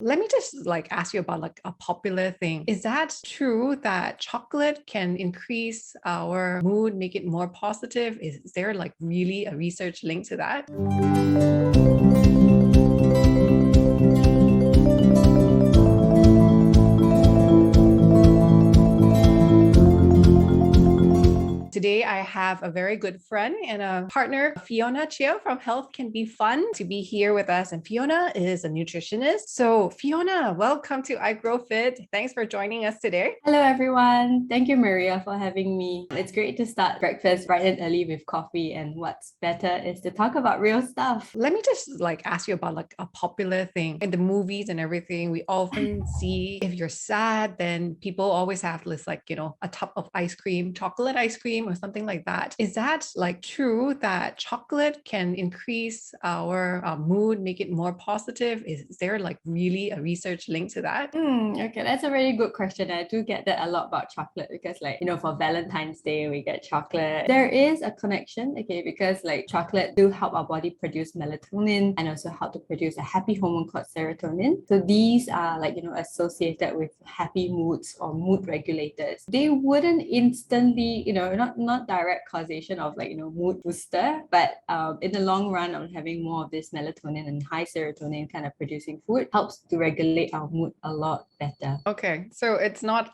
Let me just ask you about a popular thing. Is that true that chocolate can increase our mood, make it more positive? Is there really a research link to that? Today, I have a very good friend and a partner, Fiona Chia from Health Can Be Fun, to be here with us. And Fiona is a nutritionist. So, Fiona, welcome to iGROW Fit. Thanks for joining us today. Hello, everyone. Thank you, Maria, for having me. It's great to start breakfast bright and early with coffee. And what's better is to talk about real stuff. Let me just ask you about a popular thing in the movies and everything. We often see if you're sad, then people always have this a tub of ice cream, chocolate ice cream or something like that. Is that true that chocolate can increase our mood, make it more positive? Is there really a research link to that? Okay, that's a really good question. I do get that a lot about chocolate because for Valentine's Day, we get chocolate. There is a connection, okay, because chocolate do help our body produce melatonin and also help to produce a happy hormone called serotonin. So these are associated with happy moods or mood regulators. They wouldn't instantly, not direct causation of mood booster, but in the long run of having more of this melatonin and high serotonin kind of producing food helps to regulate our mood a lot better. Okay, so it's not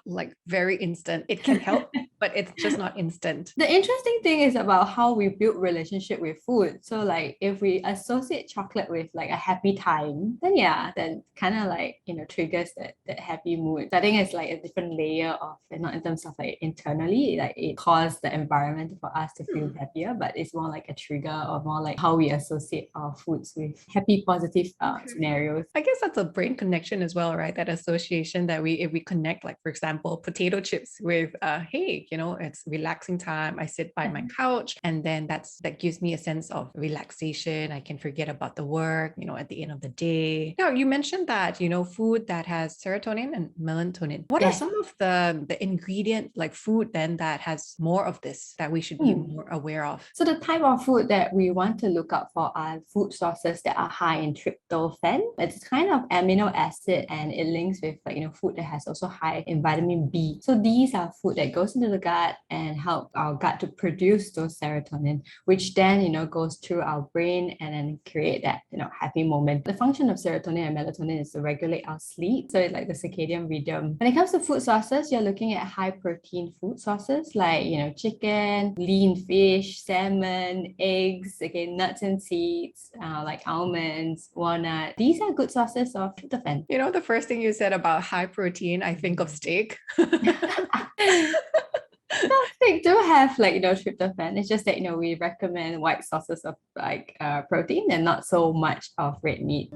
very instant. It can help, but it's just not instant. The interesting thing is about how we build relationship with food. So if we associate chocolate with a happy time, then then kind of triggers that happy mood. So I think it's a different layer of, not in terms of internally, it caused the environment for us to feel happier, but it's more like a trigger or more like how we associate our foods with happy, positive scenarios. I guess that's a brain connection as well, right? That association that if we connect, for example, potato chips with, hey, it's relaxing time. I sit by my couch, and then that gives me a sense of relaxation. I can forget about the work, at the end of the day. Now, you mentioned that, food that has serotonin and melatonin. What are some of the ingredient, food then that has more of this that we should be more aware of? So the type of food that we want to look out for are food sources that are high in tryptophan. It's kind of amino acid and it links with food that has also high in vitamin B. So these are food that goes into the gut and help our gut to produce those serotonin, which then goes through our brain and then create that happy moment. The function of serotonin and melatonin is to regulate our sleep. So it's like the circadian rhythm. When it comes to food sources, you're looking at high protein food sources like chicken, lean fish, salmon, eggs, again nuts and seeds, like almonds, walnut. These are good sources of tryptophan. The first thing you said about high protein, I think of steak. They do have tryptophan. It's just that we recommend white sources of protein and not so much of red meat.